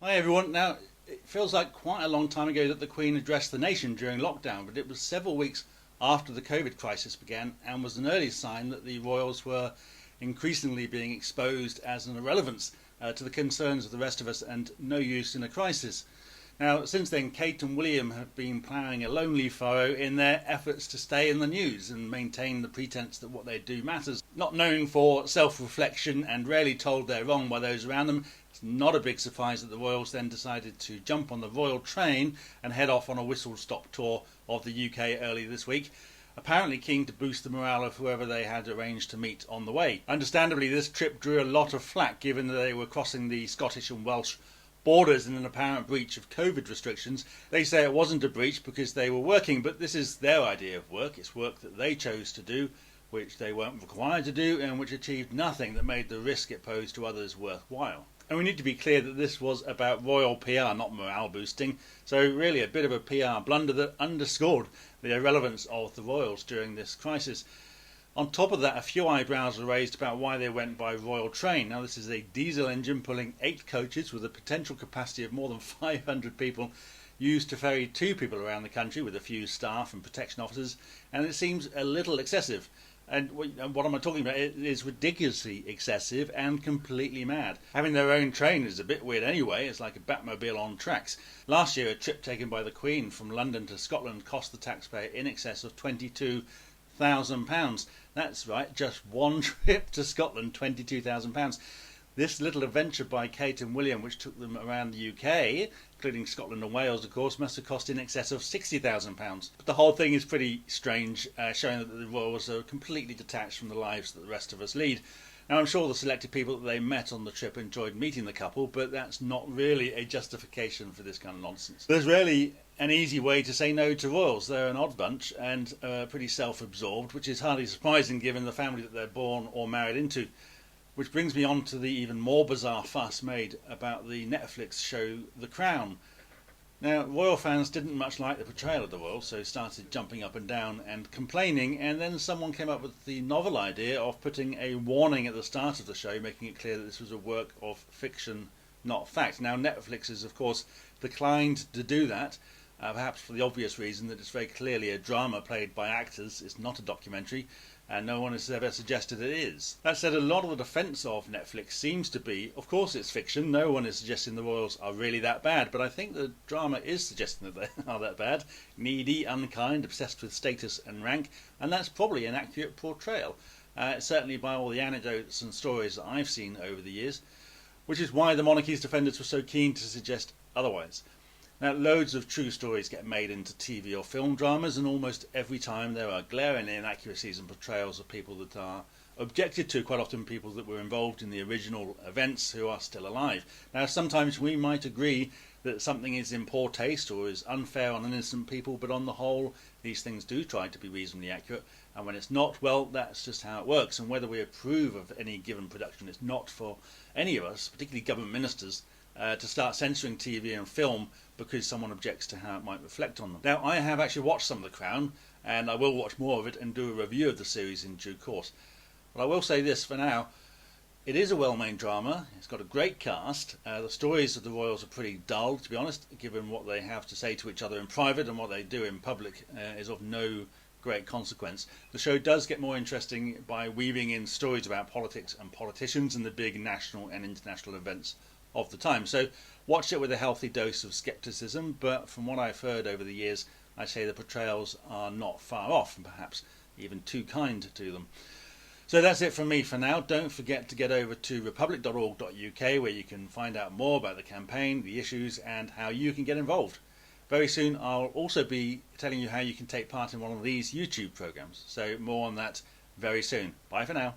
Hi everyone. Now, it feels like quite a long time ago that the Queen addressed the nation during lockdown, but it was several weeks after the COVID crisis began and was an early sign that the royals were increasingly being exposed as an irrelevance to the concerns of the rest of us and no use in a crisis. Now, since then, Kate and William have been ploughing a lonely furrow in their efforts to stay in the news and maintain the pretense that what they do matters. Not known for self-reflection and rarely told they're wrong by those around them, it's not a big surprise that the royals then decided to jump on the royal train and head off on a whistle-stop tour of the UK early this week, apparently keen to boost the morale of whoever they had arranged to meet on the way. Understandably, this trip drew a lot of flack given that they were crossing the Scottish and Welsh borders in an apparent breach of COVID restrictions. They say it wasn't a breach because they were working, but this is their idea of work. It's work that they chose to do, which they weren't required to do, and which achieved nothing that made the risk it posed to others worthwhile. And we need to be clear that this was about royal PR, not morale boosting, so really a bit of a PR blunder that underscored the irrelevance of the royals during this crisis. On top of that, a few eyebrows were raised about why they went by royal train. Now, this is a diesel engine pulling 8 coaches with a potential capacity of more than 500 people, used to ferry 2 people around the country with a few staff and protection officers, and it seems a little excessive. And what am I talking about? It is ridiculously excessive and completely mad. Having their own train is a bit weird anyway. It's like a Batmobile on tracks. Last year, a trip taken by the Queen from London to Scotland cost the taxpayer in excess of £22,000. That's right, just one trip to Scotland, £22,000. This little adventure by Kate and William, which took them around the UK, including Scotland and Wales, of course, must have cost in excess of £60,000. But the whole thing is pretty strange, showing that the royals are completely detached from the lives that the rest of us lead. Now, I'm sure the selected people that they met on the trip enjoyed meeting the couple, but that's not really a justification for this kind of nonsense. There's rarely an easy way to say no to royals. They're an odd bunch and pretty self-absorbed, which is hardly surprising given the family that they're born or married into. Which brings me on to the even more bizarre fuss made about the Netflix show The Crown. Now, royal fans didn't much like the portrayal of the royals, so started jumping up and down and complaining, and then someone came up with the novel idea of putting a warning at the start of the show, making it clear that this was a work of fiction, not fact. Now, Netflix has, of course, declined to do that, perhaps for the obvious reason that it's very clearly a drama played by actors. It's not a documentary, and no one has ever suggested it is. That said, a lot of the defence of Netflix seems to be, of course it's fiction, no one is suggesting the royals are really that bad, but I think the drama is suggesting that they are that bad, needy, unkind, obsessed with status and rank, and that's probably an accurate portrayal, certainly by all the anecdotes and stories that I've seen over the years, which is why the monarchy's defenders were so keen to suggest otherwise. Now, loads of true stories get made into TV or film dramas, and almost every time there are glaring inaccuracies and portrayals of people that are objected to, quite often people that were involved in the original events who are still alive. Now, sometimes we might agree that something is in poor taste or is unfair on innocent people, but on the whole, these things do try to be reasonably accurate, and when it's not, well, that's just how it works. And whether we approve of any given production, it's not for any of us, particularly government ministers, to start censoring TV and film because someone objects to how it might reflect on them. Now, I have actually watched some of The Crown, and I will watch more of it and do a review of the series in due course. But I will say this for now, it is a well-made drama, it's got a great cast, the stories of the royals are pretty dull, to be honest, given what they have to say to each other in private, and what they do in public is of no great consequence. The show does get more interesting by weaving in stories about politics and politicians and the big national and international events of the time. So watch it with a healthy dose of scepticism, but from what I've heard over the years, I say the portrayals are not far off, and perhaps even too kind to them. So that's it from me for now. Don't forget to get over to republic.org.uk where you can find out more about the campaign, the issues, and how you can get involved. Very soon I'll also be telling you how you can take part in one of these YouTube programs. So more on that very soon. Bye for now.